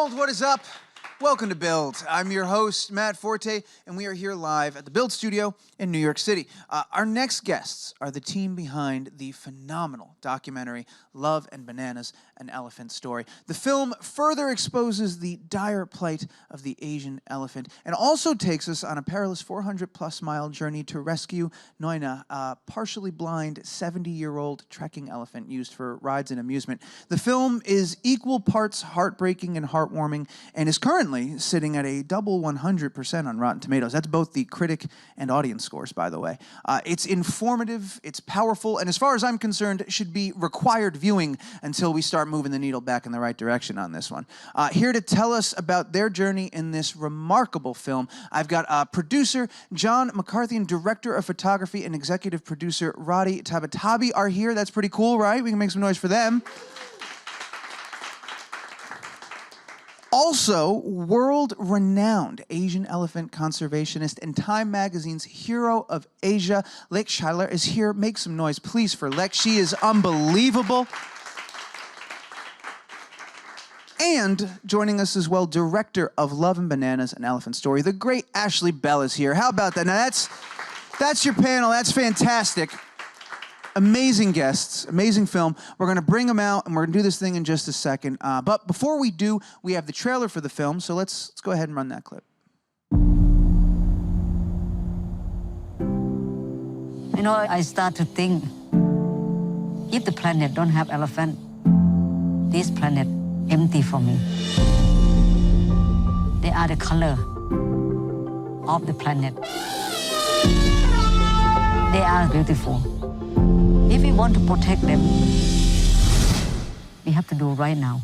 Build, what is up? Welcome to Build. I'm your host, Matt Forte, and we are here live at the Build studio in New York City. Our next guests are the team behind the phenomenal documentary, Love and Bananas, An Elephant Story. The film further exposes the dire plight of the Asian elephant and also takes us on a perilous 400-plus mile journey to rescue Noi Na, a partially blind 70-year-old trekking elephant used for rides and amusement. The film is equal parts heartbreaking and heartwarming and is currently sitting at a double 100% on Rotten Tomatoes. That's both the critic and audience scores, by the way. It's informative, it's powerful, and as far as I'm concerned, should be required viewing until we start moving the needle back in the right direction on this one. Here to tell us about their journey in this remarkable film, I've got producer John McCarthy and director of photography and executive producer Roddy Tabatabai are here. That's pretty cool, right? We can make some noise for them. Also, world-renowned Asian elephant conservationist and Time Magazine's Hero of Asia, Lek Chailert, is here. Make some noise, please, for Lek. She is unbelievable. And joining us as well, director of Love and Bananas, An Elephant Story, the great Ashley Bell is here. How about that? Now, that's your panel. That's fantastic. Amazing guests, amazing film. We're going to bring them out, and we're going to do this thing in just a second. But before we do, we have the trailer for the film, so let's go ahead and run that clip. You know, I start to think, if the planet don't have elephant, this planet empty for me. They are the color of the planet. They are beautiful. If we want to protect them, we have to do right now.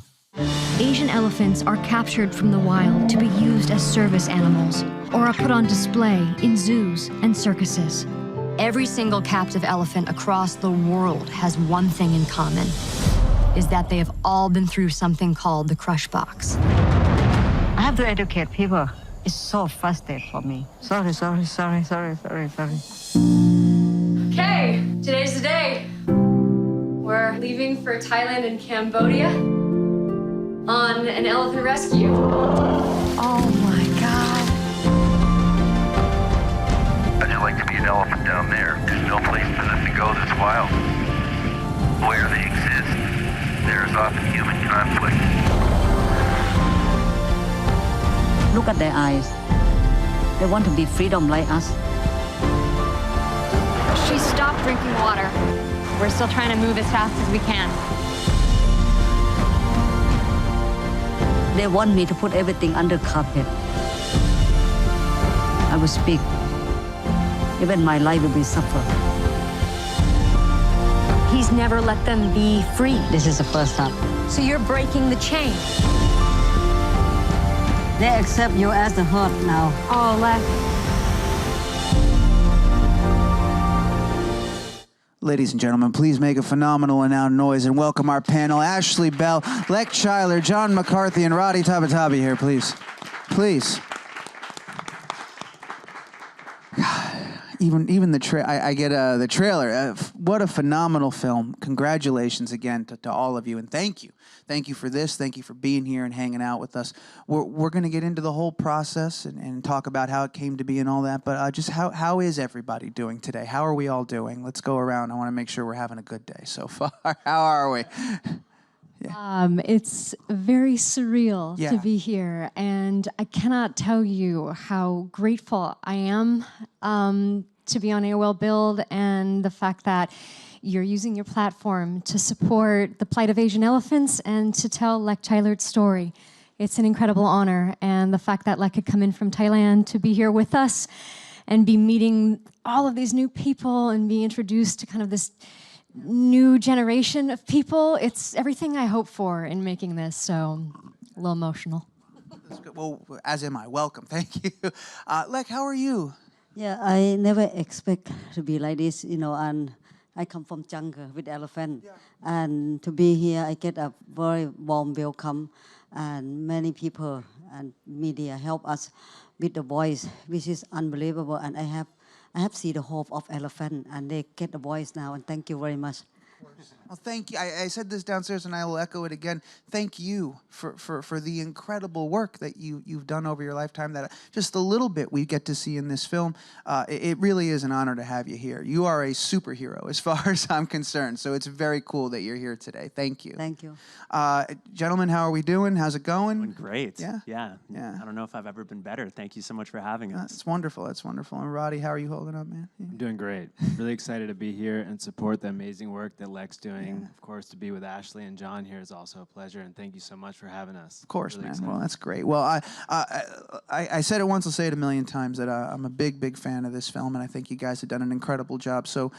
Asian elephants are captured from the wild to be used as service animals or are put on display in zoos and circuses. Every single captive elephant across the world has one thing in common, is that they have all been through something called the crush box. I have to educate people. It's so frustrating for me. Sorry. Okay, today's the day. We're leaving for Thailand and Cambodia on an elephant rescue. Oh my God. How'd you like to be an elephant down there? There's no place for them to go this wild. Where they exist, there is often human conflict. Look at their eyes. They want to be freedom like us. She stopped drinking water. We're still trying to move as fast as we can. They want me to put everything under carpet. I will speak. Even my life will be suffered. He's never let them be free. This is the first time. So you're breaking the chain. They accept you as the herd now. Oh, Lek. Ladies and gentlemen, please make a phenomenal and loud noise and welcome our panel, Ashley Bell, Lek Chailert, John McCarthy, and Roddy Tabatabai here, please. Please. Even the I get the trailer. What a phenomenal film. Congratulations again to all of you, and thank you. Thank you for this. Thank you for being here and hanging out with us. We're going to get into the whole process and talk about how it came to be and all that, but just how is everybody doing today? How are we all doing? Let's go around. I want to make sure we're having a good day so far. How are we? Yeah. It's very surreal to be here, and I cannot tell you how grateful I am to be on AOL Build, and the fact that you're using your platform to support the plight of Asian elephants and to tell Lek Chailert's story. It's an incredible honor, and the fact that Lek could come in from Thailand to be here with us and be meeting all of these new people and be introduced to kind of this new generation of people, it's everything I hope for in making this, so a little emotional. That's good. Well, as am I. Welcome. Thank you. Lek, how are you? Yeah, I never expect to be like this, you know, and I come from jungle with elephant. Yeah. And to be here, I get a very warm welcome, and many people and media help us with the voice, which is unbelievable. And I have seen the hope of elephant, and they get the voice now, and thank you very much. Well, thank you. I said this downstairs, and I will echo it again. Thank you for the incredible work that you've done over your lifetime. That just a little bit we get to see in this film. It really is an honor to have you here. You are a superhero, as far as I'm concerned. So it's very cool that you're here today. Thank you. Thank you. Gentlemen, how are we doing? How's it going? Doing great. Yeah. Yeah. I don't know if I've ever been better. Thank you so much for having us. That's wonderful. That's wonderful. And Roddy, how are you holding up, man? I'm doing great. Really excited to be here and support the amazing work that Lek's doing. Of course, to be with Ashley and John here is also a pleasure, and thank you so much for having us. Of course, really man. excited. Well, that's great. Well, I said it once, I'll say it a million times, that I'm a big fan of this film, and I think you guys have done an incredible job. So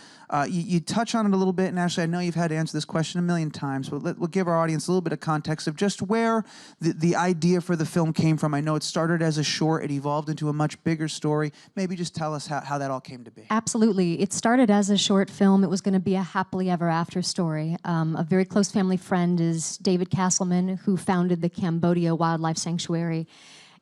you touch on it a little bit, and Ashley, I know you've had to answer this question a million times, but we'll give our audience a little bit of context of just where the idea for the film came from. I know it started as a short, it evolved into a much bigger story. Maybe just tell us how that all came to be. Absolutely. It started as a short film. It was going to be a happily ever after story. A very close family friend is David Castleman, who founded the Cambodia Wildlife Sanctuary.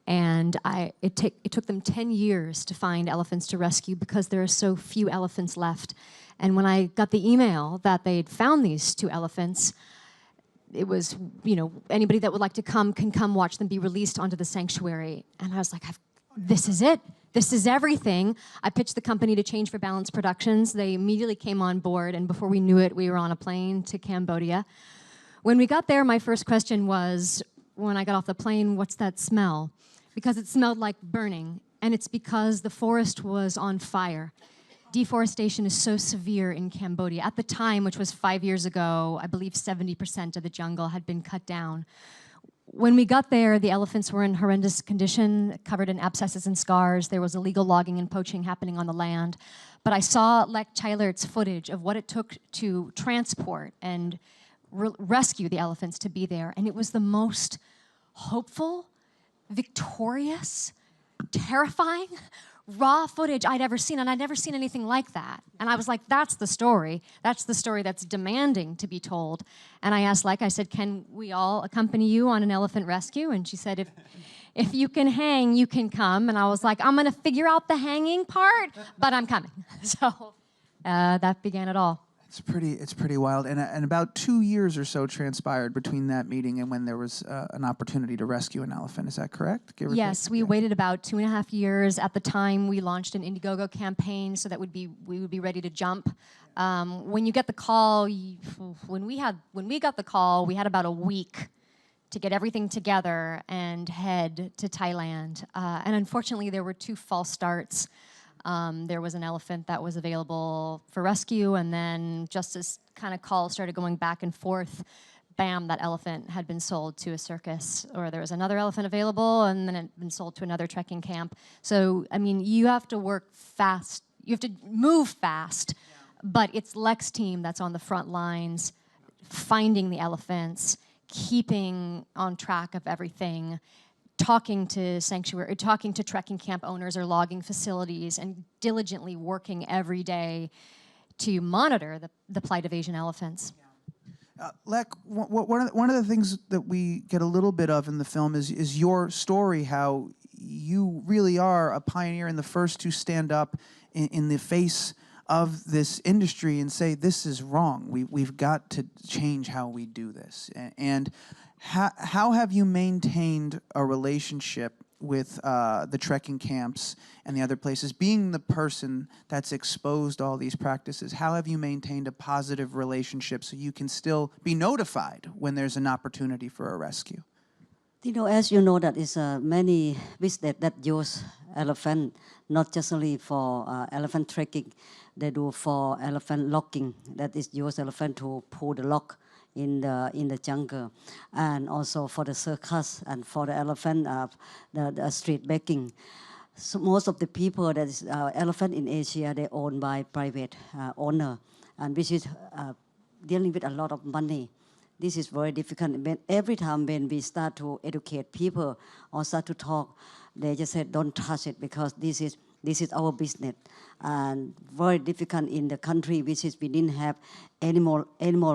And it took them 10 years to find elephants to rescue because there are so few elephants left. And when I got the email that they'd found these 2 elephants, it was, anybody that would like to come can come watch them be released onto the sanctuary. And I was like, this is it. This is everything. I pitched the company to Change for Balance Productions. They immediately came on board, and before we knew it, we were on a plane to Cambodia. When we got there, my first question was, when I got off the plane, what's that smell? Because it smelled like burning, and it's because the forest was on fire. Deforestation is so severe in Cambodia. At the time, which was 5 years ago, I believe 70% of the jungle had been cut down. When we got there, the elephants were in horrendous condition, covered in abscesses and scars. There was illegal logging and poaching happening on the land. But I saw Lek Chailert's footage of what it took to transport and rescue the elephants to be there. And it was the most hopeful, victorious, terrifying, raw footage I'd ever seen, and I'd never seen anything like that. And I was like, that's the story. That's the story that's demanding to be told. And I asked Lek, I said, can we all accompany you on an elephant rescue? And she said, if you can hang, you can come. And I was like, I'm gonna figure out the hanging part, but I'm coming. So that began it all. It's pretty wild, and about 2 years or so transpired between that meeting and when there was an opportunity to rescue an elephant. Is that correct? Yes, we waited about 2.5 years. At the time, we launched an Indiegogo campaign so that we would be ready to jump. When you get the call, when we got the call, we had about a week to get everything together and head to Thailand. And unfortunately, there were 2 false starts. There was an elephant that was available for rescue, and then just as kind of calls started going back and forth, bam, that elephant had been sold to a circus, or there was another elephant available, and then it had been sold to another trekking camp. So, I mean, you have to work fast. You have to move fast, but it's Lek's team that's on the front lines, finding the elephants, keeping on track of everything, talking to trekking camp owners or logging facilities, and diligently working every day to monitor the plight of Asian elephants. Lek, one of the things that we get a little bit of in the film is your story, how you really are a pioneer and the first to stand up in the face of this industry and say, this is wrong. We've got to change how we do this. And how have you maintained a relationship with the trekking camps and the other places? Being the person that's exposed all these practices, how have you maintained a positive relationship so you can still be notified when there's an opportunity for a rescue? As you know, that is many business that use elephant, not just only for elephant trekking. They do for elephant logging. That is use elephant to pull the log in the jungle, and also for the circus and for the elephant, the street begging. So most of the people that is elephant in Asia, they owned by private owner, and which is dealing with a lot of money. This is very difficult. Every time when we start to educate people or start to talk, they just said, don't touch it because this is our business. And very difficult in the country which is we didn't have animal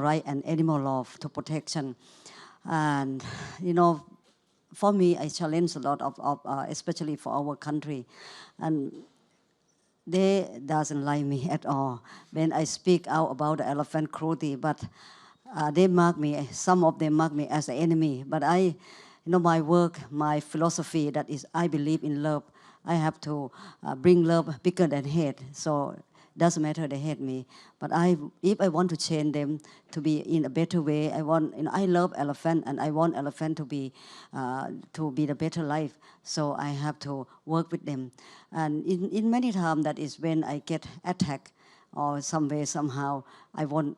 right and animal law to protection. And for me, I challenge a lot of especially for our country. And they doesn't like me at all when I speak out about the elephant cruelty, but they mark me, some of them mark me as the enemy. But my work, my philosophy, that is, I believe in love. I have to bring love bigger than hate. So doesn't matter they hate me, but if I want to change them to be in a better way, I love elephant and I want elephant to be the better life. So I have to work with them, and in many times that is when I get attacked or some way somehow I won't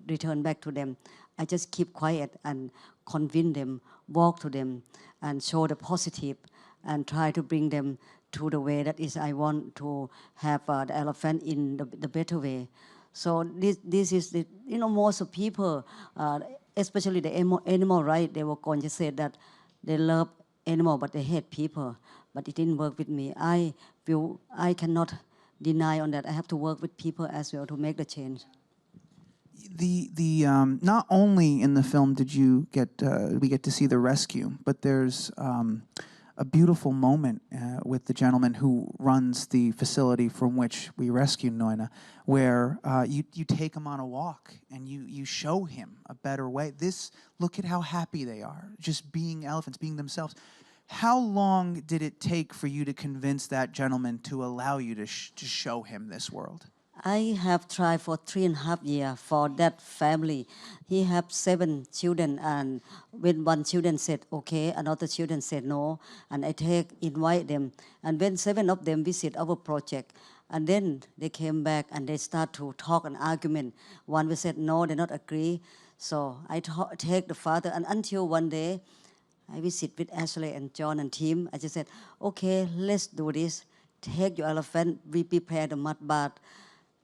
return back to them. I just keep quiet and convince them, walk to them, and show the positive, and try to bring them to the way that is I want to have the elephant in the better way. So this is the, most of people, especially the animal right, they were going to say that they love animal but they hate people. But it didn't work with me. I cannot deny on that. I have to work with people as well to make the change. Not only in the film did you we get to see the rescue, but there's a beautiful moment with the gentleman who runs the facility from which we rescued Noi Na, where you take him on a walk and you show him a better way. Look at how happy they are, just being elephants, being themselves. How long did it take for you to convince that gentleman to allow you to show him this world? I have tried for 3.5 years for that family. He have 7 children, and when one children said okay, another children said no, and I invite them. And when 7 of them visit our project, and then they came back and they start to talk and argument. One will said no, they not agree. So I take the father, and until one day, I visit with Ashley and John and team. I just said, okay, let's do this. Take your elephant. We prepare the mud bath.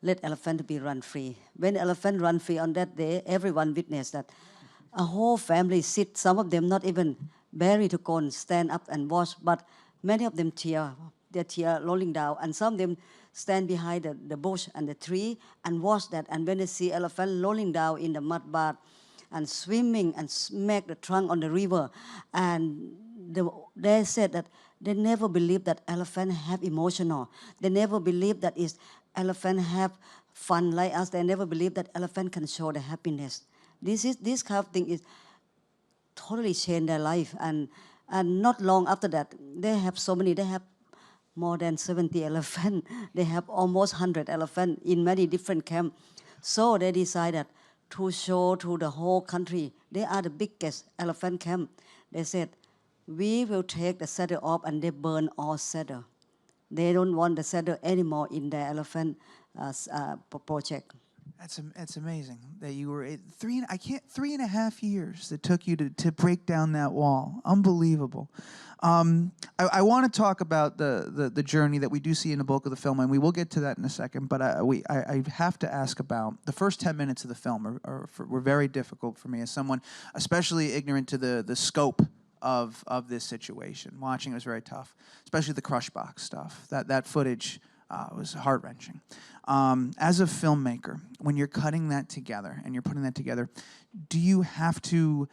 Let elephant be run free. When elephant run free on that day, everyone witnessed that. A whole family sit, some of them not even barely to go and stand up and watch, but many of them their tear rolling down, and some of them stand behind the bush and the tree and watch that. And when they see elephant rolling down in the mud bath and swimming and smack the trunk on the river, and they said that they never believed that elephant have emotional. They never believed that elephant have fun like us. They never believed that elephant can show the happiness. This kind of thing is totally changed their life. And not long after that, they have so many. They have more than 70 elephants. They have almost 100 elephants in many different camps. So they decided to show to the whole country they are the biggest elephant camp. They said, we will take the saddle off, and they burn all saddle. They don't want the saddle anymore in their elephant project. That's amazing that you were 3.5 years it took you to break down that wall. Unbelievable. I want to talk about the journey that we do see in the bulk of the film, and we will get to that in a second. But I have to ask about the first 10 minutes of the film were very difficult for me as someone especially ignorant to the scope of this situation. Watching it was very tough, especially the crush box stuff. That footage was heart-wrenching. As a filmmaker, when you're cutting that together and you're putting that together, do you have to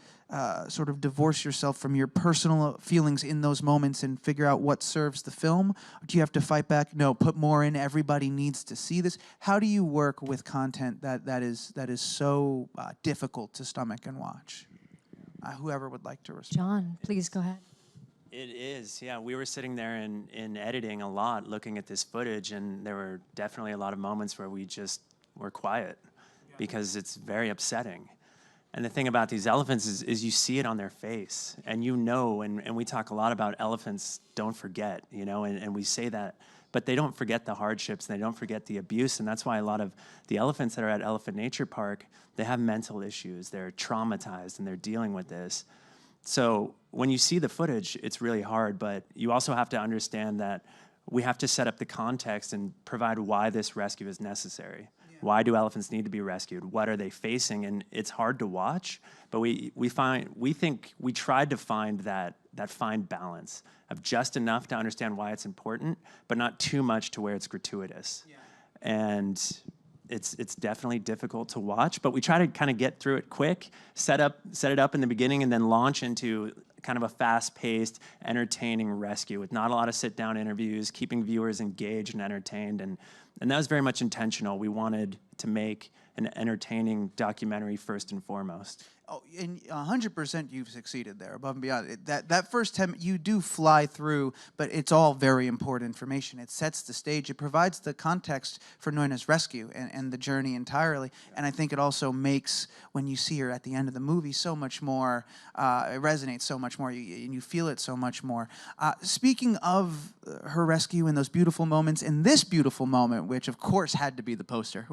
sort of divorce yourself from your personal feelings in those moments and figure out what serves the film? Or do you have to fight back? No, put more in. Everybody needs to see this. How do you work with content that is so difficult to stomach and watch? Whoever would like to respond. John, please go ahead. It is, yeah. We were sitting there in editing a lot, looking at this footage, and there were definitely a lot of moments where we just were quiet because it's very upsetting. And the thing about these elephants is you see it on their face, and and we talk a lot about elephants don't forget, and we say that, but they don't forget the hardships, they don't forget the abuse, and that's why a lot of the elephants that are at Elephant Nature Park, they have mental issues, they're traumatized, and they're dealing with this. So when you see the footage, it's really hard, but you also have to understand that we have to set up the context and provide why this rescue is necessary. Yeah. Why do elephants need to be rescued? What are they facing? And it's hard to watch, but we think we tried to find that fine balance of just enough to understand why it's important, but not too much to where it's gratuitous. Yeah. And it's definitely difficult to watch, but we try to kind of get through it quick, set it up in the beginning, and then launch into kind of a fast-paced, entertaining rescue with not a lot of sit-down interviews, keeping viewers engaged and entertained, and that was very much intentional. We wanted to make an entertaining documentary first and foremost. Oh, and 100% you've succeeded there, above and beyond. That first 10, you do fly through, but it's all very important information. It sets the stage. It provides the context for Noi Na's rescue and the journey entirely. And I think it also makes, when you see her at the end of the movie, so much more, it resonates so much more, and you feel it so much more. Speaking of her rescue and those beautiful moments, and this beautiful moment, which of course had to be the poster.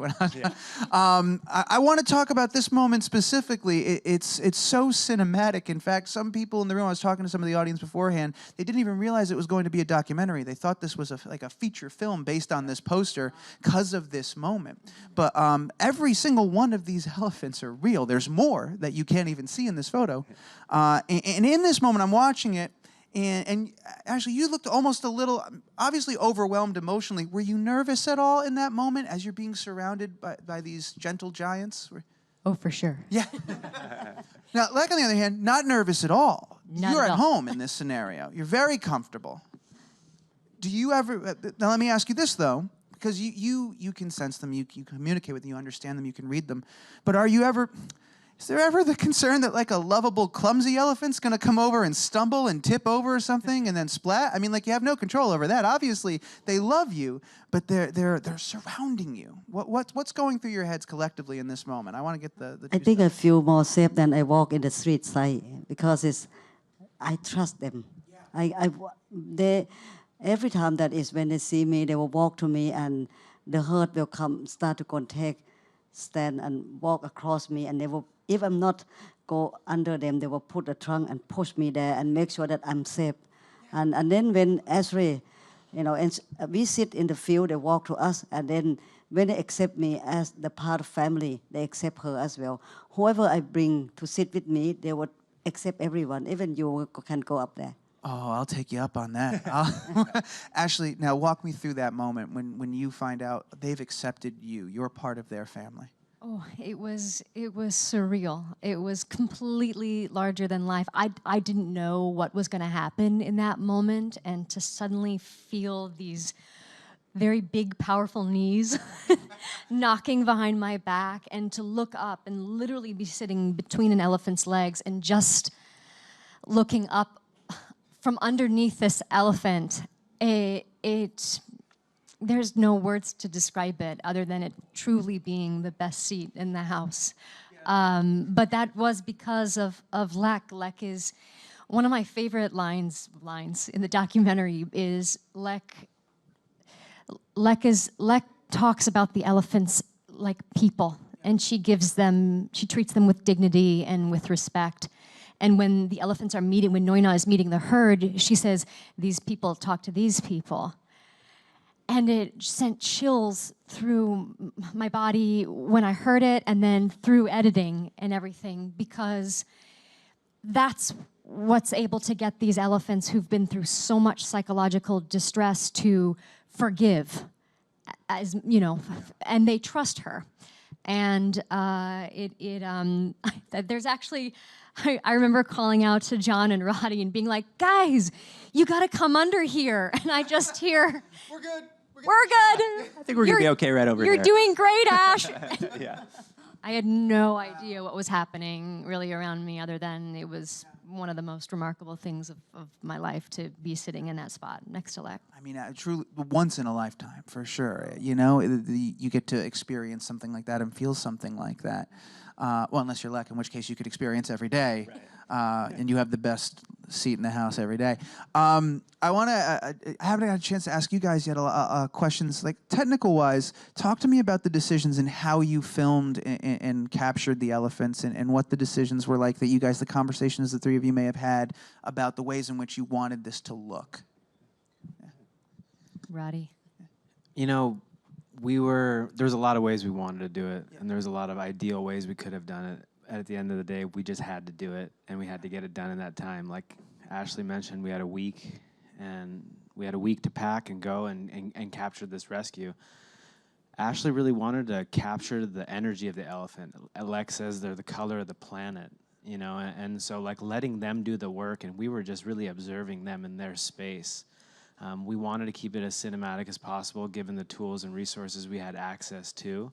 I want to talk about this moment specifically. It's so cinematic. In fact, some people in the room, I was talking to some of the audience beforehand, they didn't even realize it was going to be a documentary. They thought this was like a feature film based on this poster because of this moment. But every single one of these elephants are real. There's more that you can't even see in this photo. And in this moment, I'm watching it, and Ashley, you looked almost a little, obviously overwhelmed emotionally. Were you nervous at all in that moment as you're being surrounded by these gentle giants? Oh, for sure. Yeah. Now, Lek, on the other hand, not nervous at all. You're at home in this scenario. You're very comfortable. Do you ever, now let me ask you this, though, because you can sense them, you communicate with them, you understand them, you can read them, but is there ever the concern that like a lovable, clumsy elephant's going to come over and stumble and tip over or something and then splat? I mean, like, you have no control over that. Obviously, they love you, but they're surrounding you. What's going through your heads collectively in this moment? I want to get the I think I feel more safe than I walk in the street side because I trust them. They every time that is when they see me, they will walk to me and the herd will start to contact, stand and walk across me, and they will. If I'm not go under them, they will put a trunk and push me there and make sure that I'm safe. And then when Ashley, and we sit in the field, they walk to us, and then when they accept me as the part of family, they accept her as well. Whoever I bring to sit with me, they would accept everyone. Even you can go up there. Oh, I'll take you up on that. Ashley, now walk me through that moment when you find out they've accepted you. You're part of their family. Oh, it was surreal. It was completely larger than life. I didn't know what was going to happen in that moment, and to suddenly feel these very big, powerful knees knocking behind my back, and to look up and literally be sitting between an elephant's legs and just looking up from underneath this elephant, there's no words to describe it other than it truly being the best seat in the house. But that was because of Lek. Lek is one of my favorite lines in the documentary is Lek talks about the elephants like people, and she treats them with dignity and with respect. And when the elephants are meeting, when Noi Na is meeting the herd, she says, these people talk to these people. And it sent chills through my body when I heard it, and then through editing and everything, because that's what's able to get these elephants who've been through so much psychological distress to forgive, and they trust her. And there's actually, I remember calling out to John and Roddy and being like, guys, you got to come under here. And I just hear, we're good. I think we're going to be okay right over here. You're doing great, Ash. Yeah. I had no idea what was happening really around me, other than it was one of the most remarkable things of my life to be sitting in that spot next to Lek. I mean, truly, once in a lifetime, for sure. You get to experience something like that and feel something like that. Well, unless you're Lek, in which case you could experience every day. Right. And you have the best seat in the house every day. I haven't had a chance to ask you guys yet questions, like technical-wise. Talk to me about the decisions and how you filmed and captured the elephants, and what the decisions were like that you guys, the conversations the three of you may have had about the ways in which you wanted this to look. Roddy? There's a lot of ways we wanted to do it, and there's a lot of ideal ways we could have done it. At the end of the day, we just had to do it, and we had to get it done in that time. Like Ashley mentioned, we had a week, and we had a week to pack and go and capture this rescue. Ashley really wanted to capture the energy of the elephant. Lek says they're the color of the planet. you know, and so like letting them do the work, and we were just really observing them in their space. We wanted to keep it as cinematic as possible, given the tools and resources we had access to.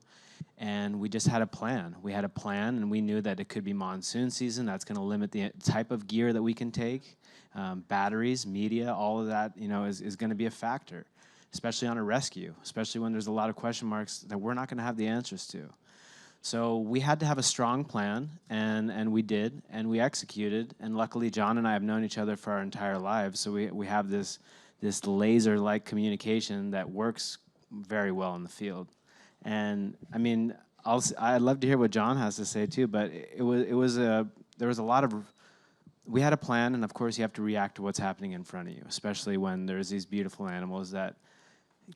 And we just had a plan. We had a plan, and we knew that it could be monsoon season. That's going to limit the type of gear that we can take. Batteries, media, all of that, you know, is going to be a factor, especially on a rescue, especially when there's a lot of question marks that we're not going to have the answers to. So we had to have a strong plan, and we did, and we executed. And luckily, John and I have known each other for our entire lives, so we have this laser-like communication that works very well in the field. And I mean, I'd love to hear what John has to say too, but there was a lot of, we had a plan, and of course you have to react to what's happening in front of you, especially when there's these beautiful animals that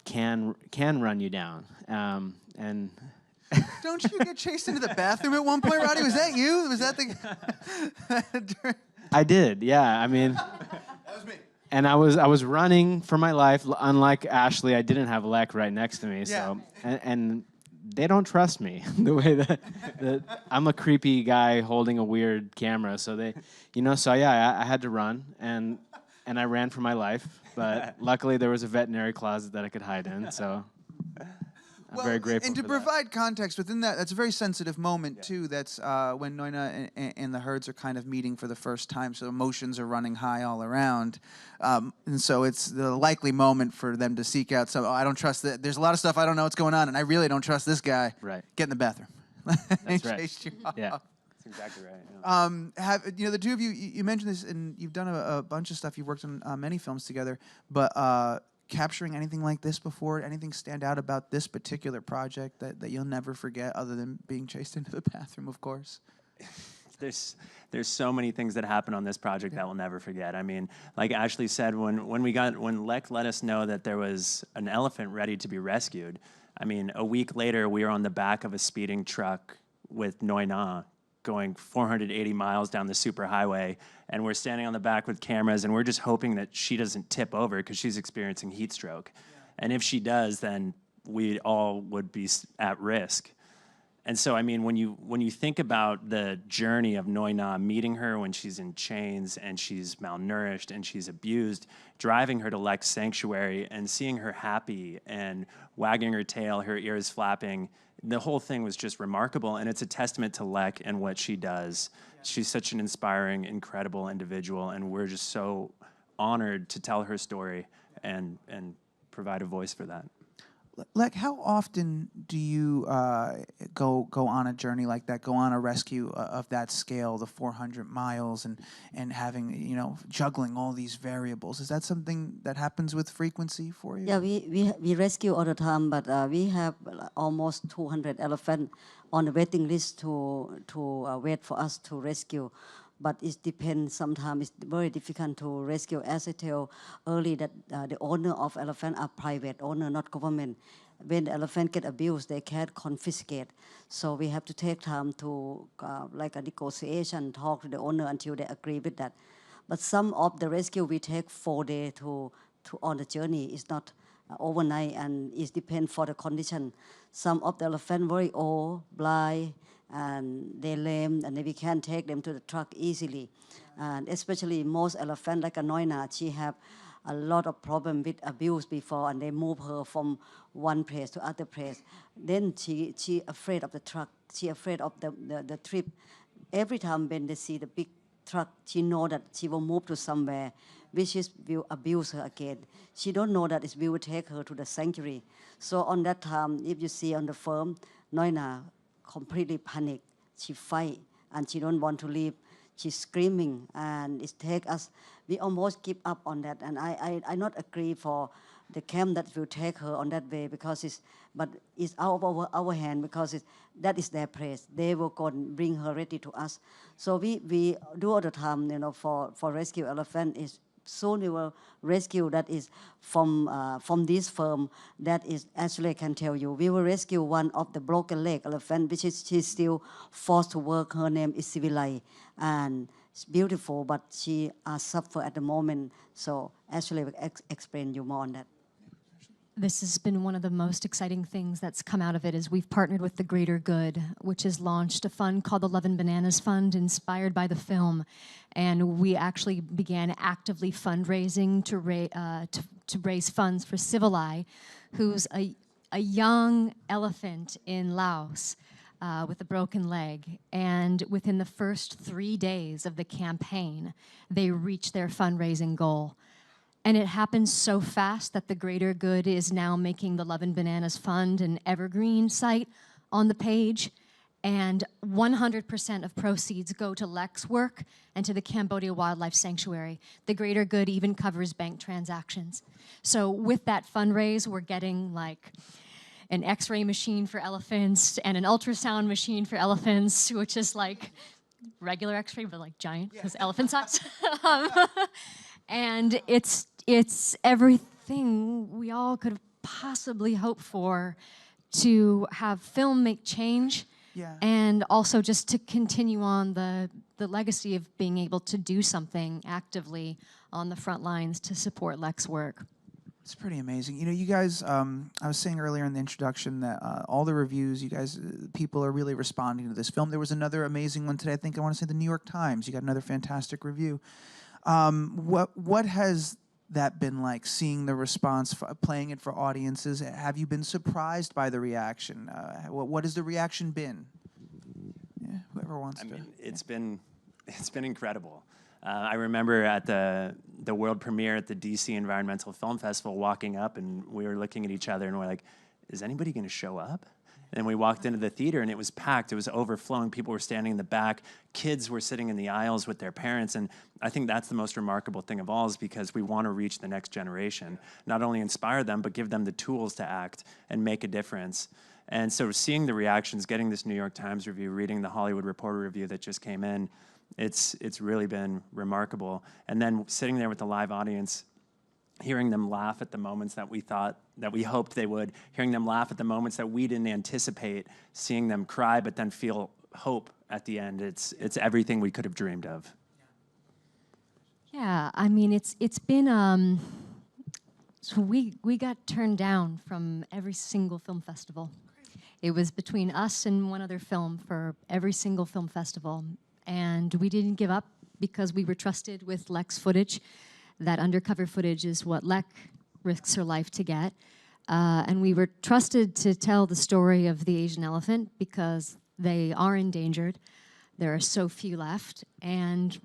can run you down. And don't you get chased into the bathroom at one point, Roddy? Was that you? Was that the? I did, yeah. I mean, that was me. And I was running for my life. Unlike Ashley, I didn't have Lek right next to me. Yeah. So and they don't trust me the way that I'm a creepy guy holding a weird camera. So they, you know, so yeah, I had to run and I ran for my life. But luckily there was a veterinary closet that I could hide in. So I'm very grateful. And to for provide that. context within that, that's a very sensitive moment too. That's when Noi Na and the herds are kind of meeting for the first time, so emotions are running high all around, and so it's the likely moment for them to seek out. So I don't trust that. There's a lot of stuff I don't know what's going on, and I really don't trust this guy. Right. Get in the bathroom. That's right. Chased you off. Yeah. That's exactly right. Yeah. Have you know the two of you mentioned this, and you've done a bunch of stuff. You've worked on many films together, but. Capturing anything like this before? Anything stand out about this particular project that you'll never forget, other than being chased into the bathroom, of course? There's so many things that happen on this project that we'll never forget. I mean, like Ashley said, when Lek let us know that there was an elephant ready to be rescued, I mean, a week later we were on the back of a speeding truck with Noi Na going 480 miles down the superhighway, and we're standing on the back with cameras, and we're just hoping that she doesn't tip over because she's experiencing heat stroke. Yeah. And if she does, then we all would be at risk. And so, I mean, when you think about the journey of Noi Na, meeting her when she's in chains and she's malnourished and she's abused, driving her to Lek's sanctuary and seeing her happy and wagging her tail, her ears flapping, the whole thing was just remarkable, and it's a testament to Lek and what she does. Yeah. She's such an inspiring, incredible individual, and we're just so honored to tell her story and provide a voice for that. Lek, how often do you go on a journey like that, go on a rescue of that scale, the 400 miles, and having, you know, juggling all these variables? Is that something that happens with frequency for you? Yeah, we rescue all the time, but we have almost 200 elephants on the waiting list to wait for us to rescue. But it depends. Sometimes it's very difficult to rescue. As I tell early, that the owner of elephant are private owner, not government. When the elephant get abused, they can't confiscate. So we have to take time to like a negotiation, talk to the owner until they agree with that. But some of the rescue we take 4 days to on the journey. It's not overnight, and it depends for the condition. Some of the elephant very old, blind, and they lame, and we can't take them to the truck easily. And especially most elephant, like a Noi Na, she have a lot of problem with abuse before, and they move her from one place to other place. Then she afraid of the truck. She afraid of the trip. Every time when they see the big truck, she know that she will move to somewhere which is will abuse her again. She don't know that it will take her to the sanctuary. So on that time, if you see on the farm, Noi Na completely panic. She fight and she don't want to leave. She's screaming, and it take us. We almost give up on that, and I not agree for the camp that will take her on that way, because it's out of our hand, because that is their place. They will go and bring her ready to us. So we do all the time, you know, for rescue elephant is. Soon we will rescue that is from this firm. That is, actually I can tell you, we will rescue one of the broken leg elephant, which is she's still forced to work. Her name is Civilai, and it's beautiful, but she suffer at the moment. So actually we explain you more on that. this has been one of the most exciting things that's come out of it is we've partnered with the Greater Good, which has launched a fund called the Love and Bananas Fund, inspired by the film. And we actually began actively fundraising to raise funds for Civilai, who's a young elephant in Laos with a broken leg. And within the first 3 days of the campaign, they reached their fundraising goal. And it happened so fast that the Greater Good is now making the Love and Bananas Fund an evergreen site on the page. And 100% of proceeds go to Lek's work and to the Cambodia Wildlife Sanctuary. The Greater Good even covers bank transactions. So with that fundraise, we're getting like an X-ray machine for elephants and an ultrasound machine for elephants, which is like regular X-ray, but like giant, because elephant size. And it's everything we all could possibly hope for to have film make change, and also just to continue on the legacy of being able to do something actively on the front lines to support Lek's work. It's pretty amazing. You know, you guys, I was saying earlier in the introduction that all the reviews, you guys, people are really responding to this film. There was another amazing one today. I think I want to say the New York Times. You got another fantastic review. What has that been like, seeing the response, playing it for audiences? Have you been surprised by the reaction? What has the reaction been? Yeah, whoever wants to. I mean, it's been incredible. I remember at the world premiere at the DC Environmental Film Festival, walking up, and we were looking at each other and we're like, is anybody going to show up? And we walked into the theater and it was packed. It was overflowing. People were standing in the back. Kids were sitting in the aisles with their parents. And I think that's the most remarkable thing of all, is because we want to reach the next generation. Not only inspire them, but give them the tools to act and make a difference. And so seeing the reactions, getting this New York Times review, reading the Hollywood Reporter review that just came in, it's really been remarkable. And then sitting there with the live audience, hearing them laugh at the moments that we hoped they would, hearing them laugh at the moments that we didn't anticipate, seeing them cry but then feel hope at the end. It's everything we could have dreamed of. Yeah, I mean, it's been, so we got turned down from every single film festival. It was between us and one other film for every single film festival. And we didn't give up because we were trusted with Lek's footage. That undercover footage is what Lek risks her life to get. And we were trusted to tell the story of the Asian elephant because they are endangered. There are so few left. And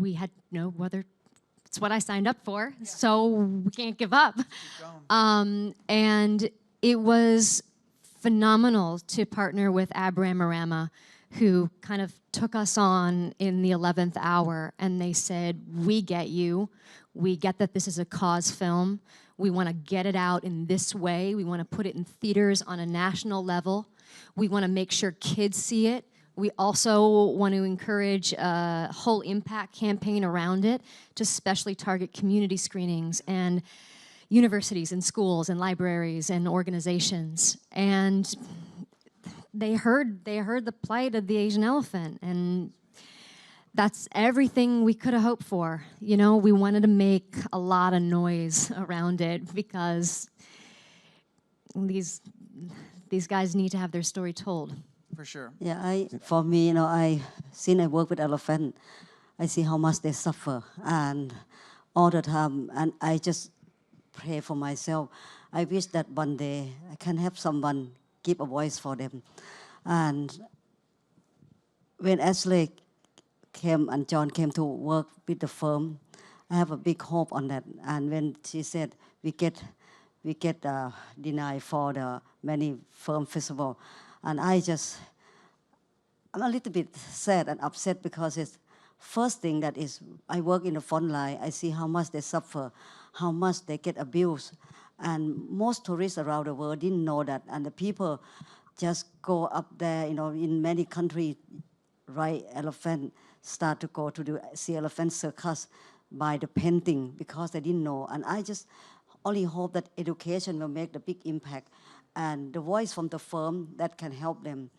we had to know whether it's what I signed up for, so we can't give up. And it was phenomenal to partner with Abramarama, who kind of took us on in the 11th hour, and they said, we get you. We get that this is a cause film. We want to get it out in this way. We want to put it in theaters on a national level. We want to make sure kids see it. We also want to encourage a whole impact campaign around it to especially target community screenings and universities and schools and libraries and organizations. And they heard the plight of the Asian elephant, and that's everything we could have hoped for. You know, we wanted to make a lot of noise around it because these guys need to have their story told. For sure. Yeah, for me, you know, since I work with elephant, I see how much they suffer, and all the time, and I just pray for myself. I wish that one day I can have someone give a voice for them. And when Ashley came and John came to work with the firm, I have a big hope on that. And when she said we get denied for the many film festival, and I'm a little bit sad and upset because it's first thing that is, I work in the front line, I see how much they suffer, how much they get abused. And most tourists around the world didn't know that. And the people just go up there, you know, in many countries, right, elephant, start to go to the sea elephant circus by the painting because they didn't know. And I just only hope that education will make the big impact and the voice from the firm that can help them.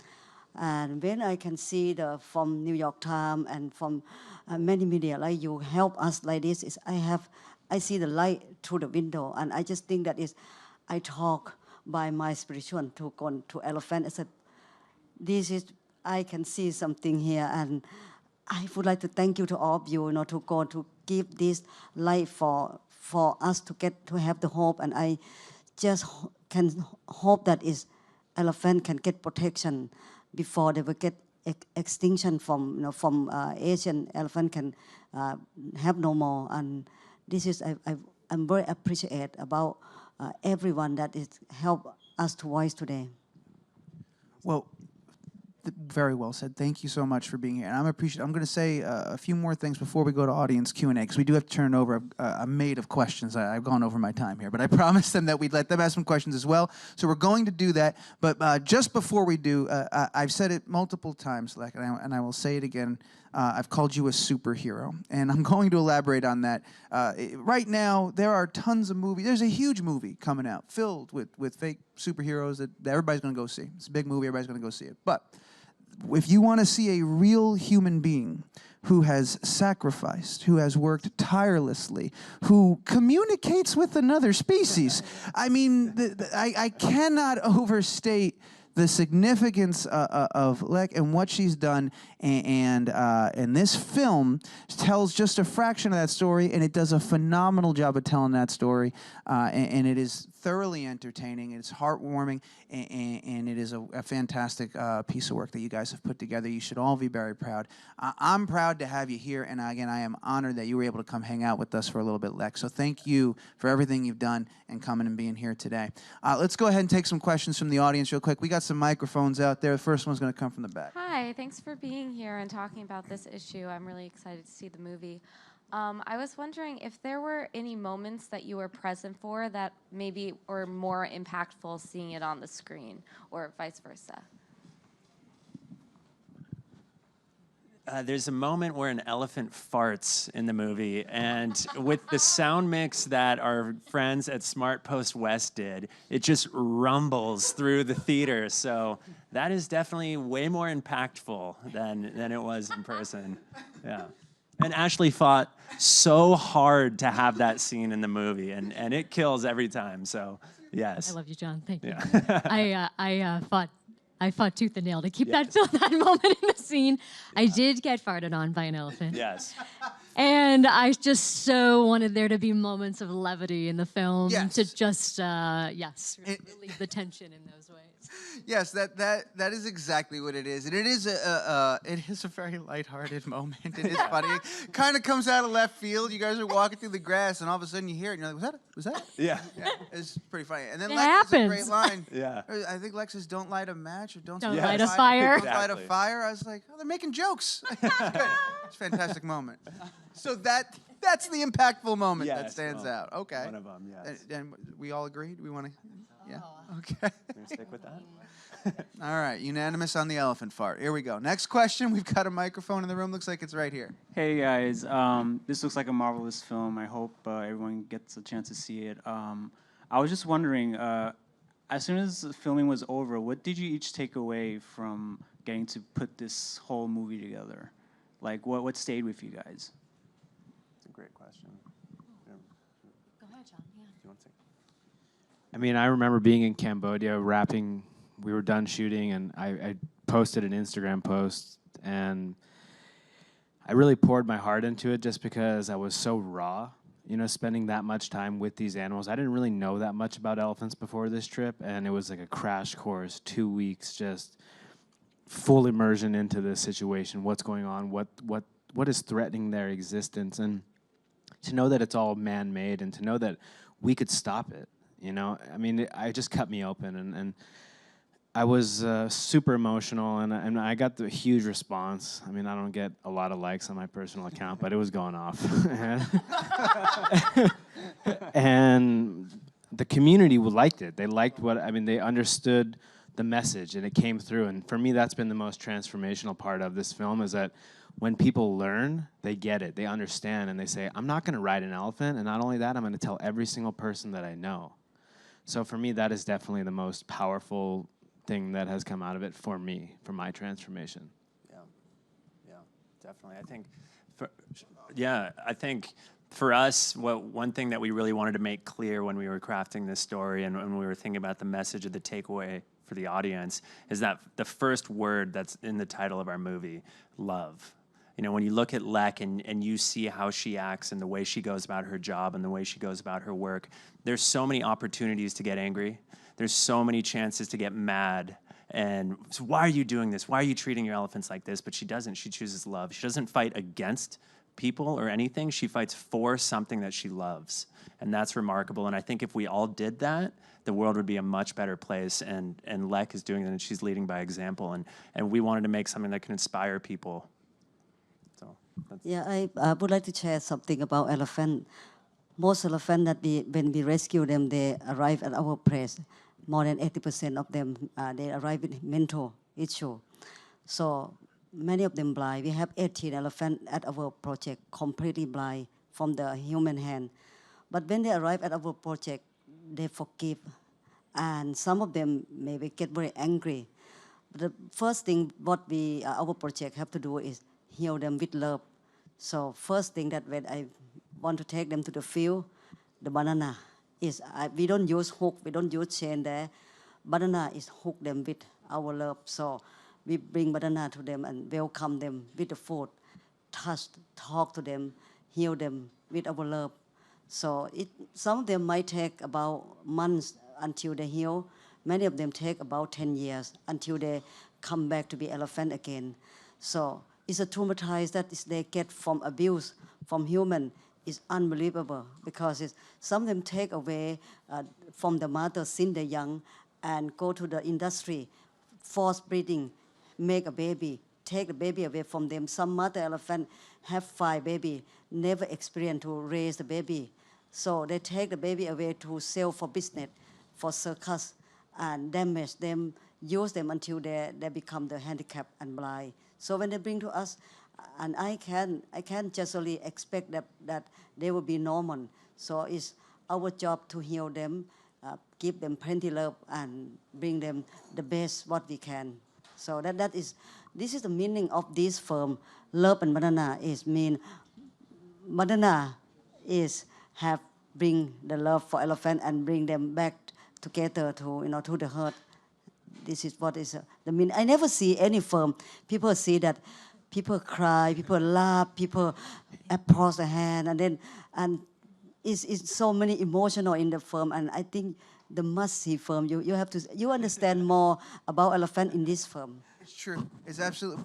And when I can see from New York Times and from many media, like you help us like this, I see the light through the window, and I just think that I talk by my spiritual to go to elephant. I said, this is, I can see something here, and I would like to thank you to all of you, to go to give this life for us to get to have the hope, and I just can hope that elephant can get protection before they will get extinction from Asian elephant can have no more. And this is I'm very appreciative about everyone that is help us to voice today. Well, very well said. Thank you so much for being here. And I'm going to say a few more things before we go to audience Q&A, because we do have to turn over a maid of questions. I've gone over my time here, but I promised them that we'd let them ask some questions as well. So we're going to do that. But just before we do, I've said it multiple times, Lek, and I will say it again. I've called you a superhero, and I'm going to elaborate on that. Right now, there are tons of movies. There's a huge movie coming out filled with fake superheroes that everybody's going to go see. It's a big movie. Everybody's going to go see it. But if you want to see a real human being who has sacrificed, who has worked tirelessly, who communicates with another species, I mean, I cannot overstate the significance of Lek and what she's done, and this film tells just a fraction of that story, and it does a phenomenal job of telling that story, and it is thoroughly entertaining, it's heartwarming, and it is a fantastic piece of work that you guys have put together. You should all be very proud. I'm proud to have you here, and again, I am honored that you were able to come hang out with us for a little bit, Lek. So thank you for everything you've done and coming and being here today. Let's go ahead and take some questions from the audience real quick. We got some microphones out there. The first one's going to come from the back. Hi, thanks for being here and talking about this issue. I'm really excited to see the movie. I was wondering if there were any moments that you were present for that maybe were more impactful seeing it on the screen, or vice versa. There's a moment where an elephant farts in the movie, and with the sound mix that our friends at Smart Post West did, it just rumbles through the theater. So that is definitely way more impactful than it was in person. Yeah. And Ashley fought so hard to have that scene in the movie, and it kills every time. So yes. I love you, John. Thank you. Yeah. I fought tooth and nail to keep that moment in the scene. I did get farted on by an elephant. Yes. And I just so wanted there to be moments of levity in the film to just, relieve the tension in those ways. Yes, that is exactly what it is, and it is a very lighthearted moment. It is funny. It kind of comes out of left field. You guys are walking through the grass, and all of a sudden you hear it, and you're like, "Was that?" Yeah. It's pretty funny. And then It Lex has a happens. great line. Yeah. I think Lex says, "Don't light a match or don't light a fire." Don't light a fire. I was like, "Oh, they're making jokes." It's good. It's a fantastic moment. So that's the impactful moment that stands out. Okay. One of them, yes. And we all agree? Do we want to? Yeah. Okay. Can we stick with that? All right, unanimous on the elephant fart. Here we go. Next question. We've got a microphone in the room. Looks like it's right here. Hey guys, this looks like a marvelous film. I hope everyone gets a chance to see it. I was just wondering, as soon as the filming was over, what did you each take away from getting to put this whole movie together? Like, what stayed with you guys? That's a great question. Go ahead, John. Yeah. Do you want to say? I mean, I remember being in Cambodia wrapping. We were done shooting, and I posted an Instagram post, and I really poured my heart into it just because I was so raw, spending that much time with these animals. I didn't really know that much about elephants before this trip, and it was like a crash course, 2 weeks, just full immersion into this situation, what's going on, what is threatening their existence, and to know that it's all man-made, and to know that we could stop it, I mean, it just cut me open, and I was super emotional, and I got the huge response. I mean, I don't get a lot of likes on my personal account, but it was going off. And the community liked it. They liked they understood the message, and it came through. And for me, that's been the most transformational part of this film, is that when people learn, they get it, they understand, and they say, I'm not gonna ride an elephant, and not only that, I'm gonna tell every single person that I know. So for me, that is definitely the most powerful thing that has come out of it for me, for my transformation. Yeah, definitely. I think For us, one thing that we really wanted to make clear when we were crafting this story and when we were thinking about the message of the takeaway for the audience is that the first word that's in the title of our movie, love. You know, when you look at Lek and you see how she acts and the way she goes about her job and the way she goes about her work, there's so many opportunities to get angry. There's so many chances to get mad. And so why are you doing this? Why are you treating your elephants like this? But she doesn't. She chooses love. She doesn't fight against people or anything. She fights for something that she loves. And that's remarkable. And I think if we all did that, the world would be a much better place. And Lek is doing that, and she's leading by example. And we wanted to make something that can inspire people. So yeah, I would like to share something about elephant. Most elephants that when we rescue them, they arrive at our place. More than 80% of them, they arrive with mental issue. So many of them blind. We have 18 elephants at our project, completely blind from the human hand. But when they arrive at our project, they forgive. And some of them maybe get very angry. But the first thing what our project have to do is heal them with love. So first thing that when I want to take them to the field, the banana is, we don't use hook, we don't use chain there. Banana is hook them with our love. So we bring banana to them and welcome them with the food, touch, talk to them, heal them with our love. So some of them might take about months until they heal. Many of them take about 10 years until they come back to be elephant again. So it's a traumatized that they get from abuse from human is unbelievable because some of them take away from the mother since they're young and go to the industry, force breeding, make a baby, take the baby away from them. Some mother elephant have 5 babies, never experienced to raise the baby. So they take the baby away to sell for business, for circus, and damage them, use them until they become the handicapped and blind. So when they bring to us, and I can't just only expect that they will be normal. So it's our job to heal them, give them plenty love, and bring them the best what we can. So this is the meaning of this film. Love and banana is mean banana is bring the love for elephant and bring them back together to the herd. This is what is the mean. I never see any film. People see that people cry, people laugh, people approach the hand, and it's so many emotional in the film. And I think the must-see film. You understand more about elephant in this film. It's true. It's absolutely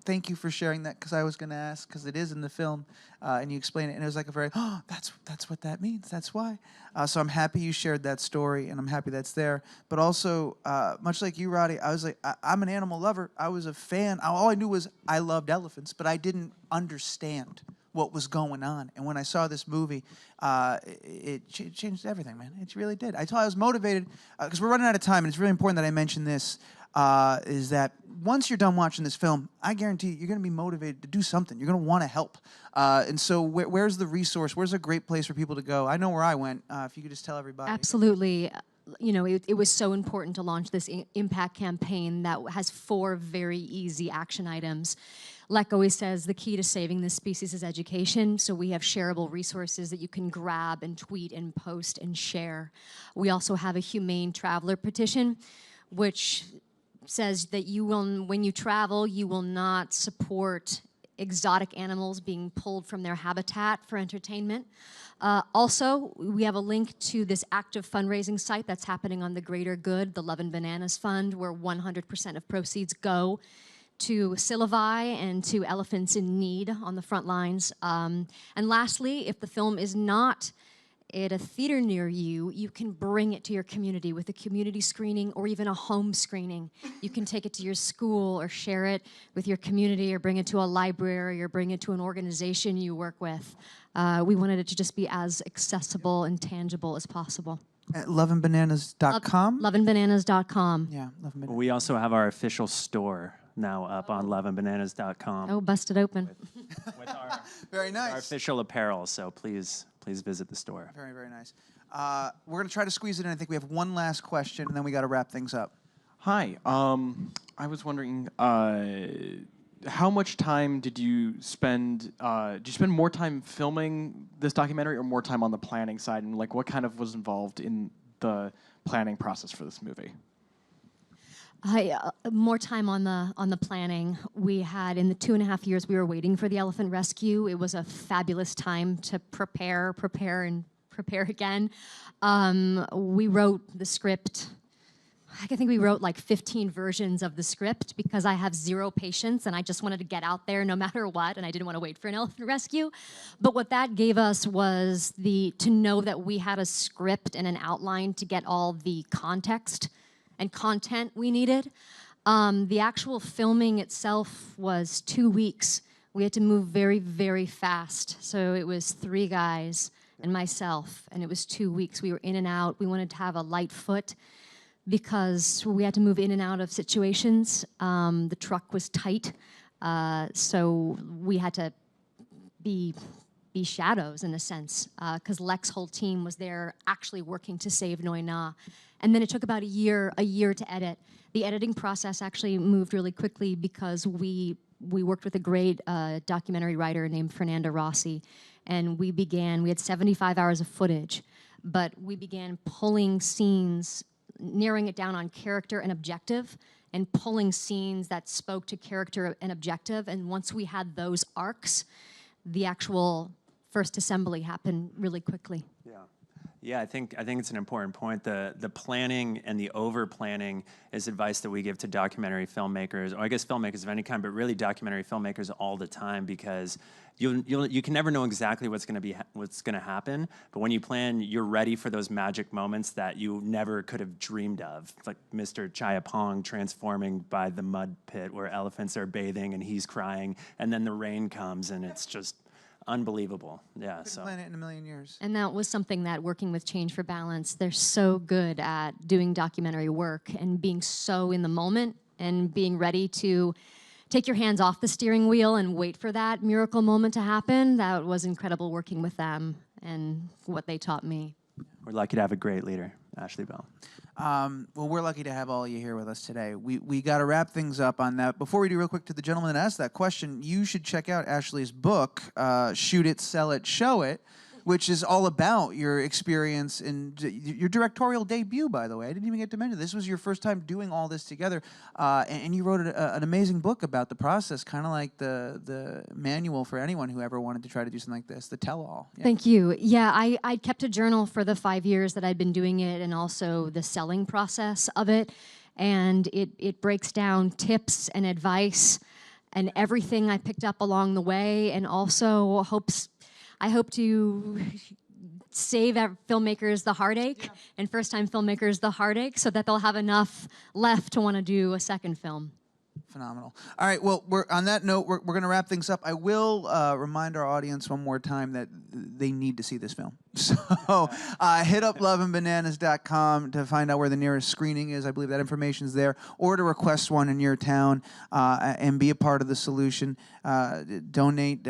thank you for sharing that because I was going to ask because it is in the film and you explain it and it was like a very that's what that means. That's why. So I'm happy you shared that story and I'm happy that's there. But also much like you, Roddy, I was like I'm an animal lover. I was a fan. All I knew was I loved elephants, but I didn't understand what was going on. And when I saw this movie, it changed everything, man. It really did. I was motivated because we're running out of time, and it's really important that I mention this. Is that once you're done watching this film, I guarantee you're going to be motivated to do something. You're going to want to help. And so where's the resource? Where's a great place for people to go? I know where I went. If you could just tell everybody. Absolutely. You know, it was so important to launch this impact campaign that has 4 very easy action items. Lek always says the key to saving this species is education, so we have shareable resources that you can grab and tweet and post and share. We also have a humane traveler petition, which says that when you travel, you will not support exotic animals being pulled from their habitat for entertainment. Also, we have a link to this active fundraising site that's happening on the Greater Good, the Love and Bananas Fund, where 100% of proceeds go to Silavai and to elephants in need on the front lines. And lastly, if the film is not at a theater near you, you can bring it to your community with a community screening or even a home screening. You can take it to your school or share it with your community or bring it to a library or bring it to an organization you work with. We wanted it to just be as accessible and tangible as possible. At loveandbananas.com? Loveandbananas.com. Yeah, Love and Bananas. We also have our official store now up on loveandbananas.com. Oh, busted open. With our, very nice. Our official apparel, so please visit the store. Very, very nice. We're going to try to squeeze it in. I think we have one last question, and then we got to wrap things up. Hi. I was wondering, how much time did you spend? Did you spend more time filming this documentary, or more time on the planning side? And like, what kind of was involved in the planning process for this movie? More time on the planning. We had, in the 2.5 years we were waiting for the elephant rescue, it was a fabulous time to prepare again. We wrote the script. I think we wrote like 15 versions of the script because I have zero patience and I just wanted to get out there no matter what, and I didn't want to wait for an elephant rescue. But what that gave us was to know that we had a script and an outline to get all the context and content we needed. The actual filming itself was 2 weeks. We had to move very, very fast. So it was 3 guys and myself, and it was 2 weeks. We were in and out. We wanted to have a light foot because we had to move in and out of situations. The truck was tight, so we had to be shadows in a sense, because Lek's whole team was there actually working to save Noi Na. And then it took about a year to edit. The editing process actually moved really quickly because we worked with a great documentary writer named Fernanda Rossi, and we had 75 hours of footage, but we began pulling scenes, narrowing it down on character and objective, and pulling scenes that spoke to character and objective. And once we had those arcs, the actual first assembly happened really quickly. Yeah, I think it's an important point. The planning and the over-planning is advice that we give to documentary filmmakers, or I guess filmmakers of any kind, but really documentary filmmakers all the time, because you can never know exactly what's going to happen. But when you plan, you're ready for those magic moments that you never could have dreamed of, like Mr. Chayapong transforming by the mud pit where elephants are bathing and he's crying, and then the rain comes and it's just unbelievable. Yeah, Couldn't plan it in a million years. And that was something that working with Change for Balance, they're so good at doing documentary work and being so in the moment and being ready to take your hands off the steering wheel and wait for that miracle moment to happen. That was incredible working with them and what they taught me. We're lucky to have a great leader, Ashley Bell. Well, we're lucky to have all of you here with us today. We got to wrap things up on that. Before we do, real quick, to the gentleman that asked that question, you should check out Ashley's book, Shoot It, Sell It, Show It, which is all about your experience and your directorial debut, by the way. I didn't even get to mention this was your first time doing all this together, and you wrote an amazing book about the process, kind of like the manual for anyone who ever wanted to try to do something like this, the tell-all. Yeah. Thank you. Yeah, I kept a journal for the 5 years that I'd been doing it, and also the selling process of it, and it breaks down tips and advice and everything I picked up along the way, and also I hope to save filmmakers the heartache, and first-time filmmakers the heartache, so that they'll have enough left to want to do a second film. Phenomenal. All right, well, on that note, we're going to wrap things up. I will remind our audience one more time that they need to see this film. So hit up loveandbananas.com to find out where the nearest screening is. I believe that information is there. Or to request one in your town and be a part of the solution. Donate,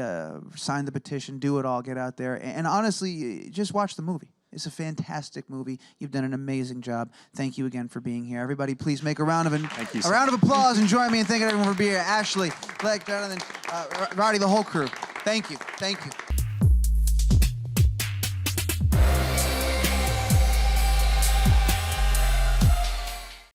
sign the petition, do it all, get out there. And honestly, just watch the movie. It's a fantastic movie. You've done an amazing job. Thank you again for being here. Everybody, please make a round of applause and join me in thanking everyone for being here. Ashley, Lek, Jonathan, Roddy, the whole crew. Thank you. Thank you.